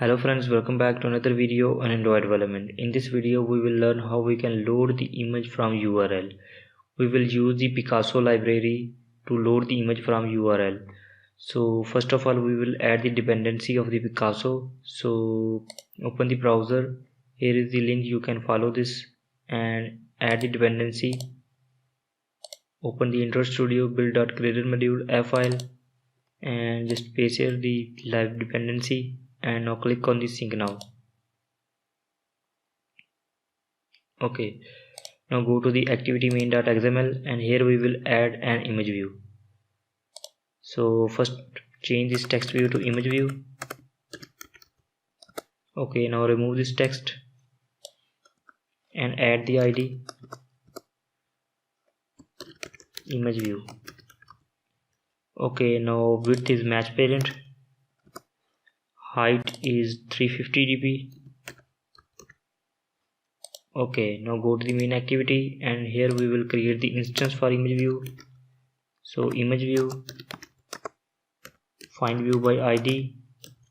Hello friends, welcome back to another video on Android development. In this video we will learn how we can load the image from URL. We will use the Picasso library to load the image from URL. So first of all we will add the dependency of the Picasso. So open the browser, here is the link, you can follow this and add the dependency. Open the Intro Studio build.creator module app file and just paste here the live dependency. And now click on the sync now. Okay, now go to the activity main.xml and here we will add an image view. So first change this text view to image view. Okay, now remove this text and add the ID image view. Okay, now width is match parent, height is 350 dp. Okay, now go to the main activity and here we will create the instance for image view. So image view, find view by id,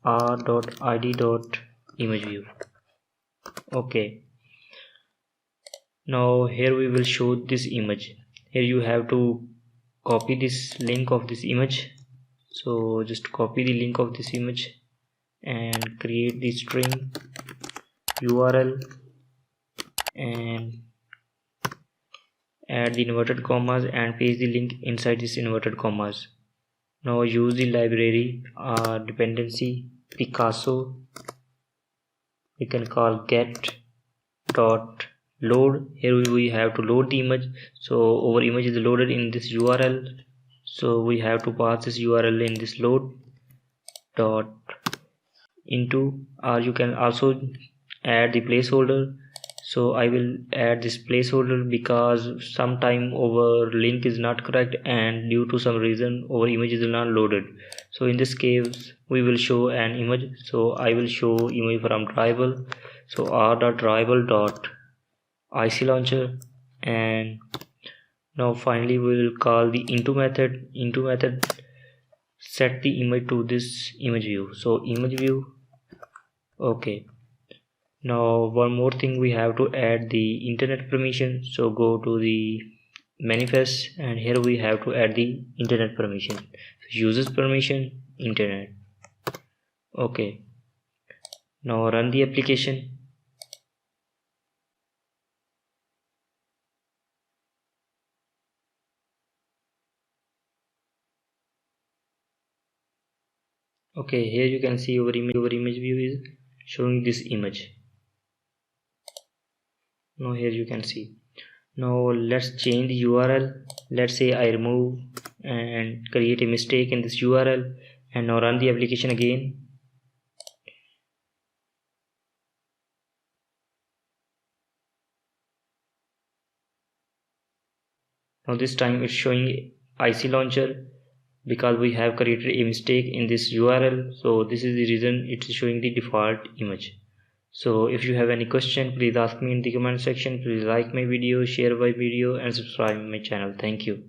r.id.image view. Okay, now here we will show this image. Here you have to copy this link of this image. So just copy the link of this image and create the string URL and add the inverted commas and paste the link inside this inverted commas. Now use the library dependency Picasso. We can call get dot load. Here we have to load the image. So our image is loaded in this URL. So we have to pass this URL in this load dot into, or you can also add the placeholder. So I will add this placeholder because sometime our link is not correct and due to some reason our image is not loaded. So in this case we will show an image. So I will show image from driver. So r.driver.ic launcher, and now finally we will call the into method. Into method set the image to this image view. So image view. Okay, now one more thing, we have to add the internet permission. So go to the manifest and here we have to add the internet permission. So users permission internet. Okay, now run the application. Okay, here you can see our image view is showing this image. Now here you can see. Now let's change the URL. Let's say I remove and create a mistake in this URL, and now run the application again. Now this time it's showing IC launcher because we have created a mistake in this URL. So this is the reason it's showing the default image. So if you have any question, please ask me in the comment section. Please like my video, share my video and subscribe my channel. Thank you.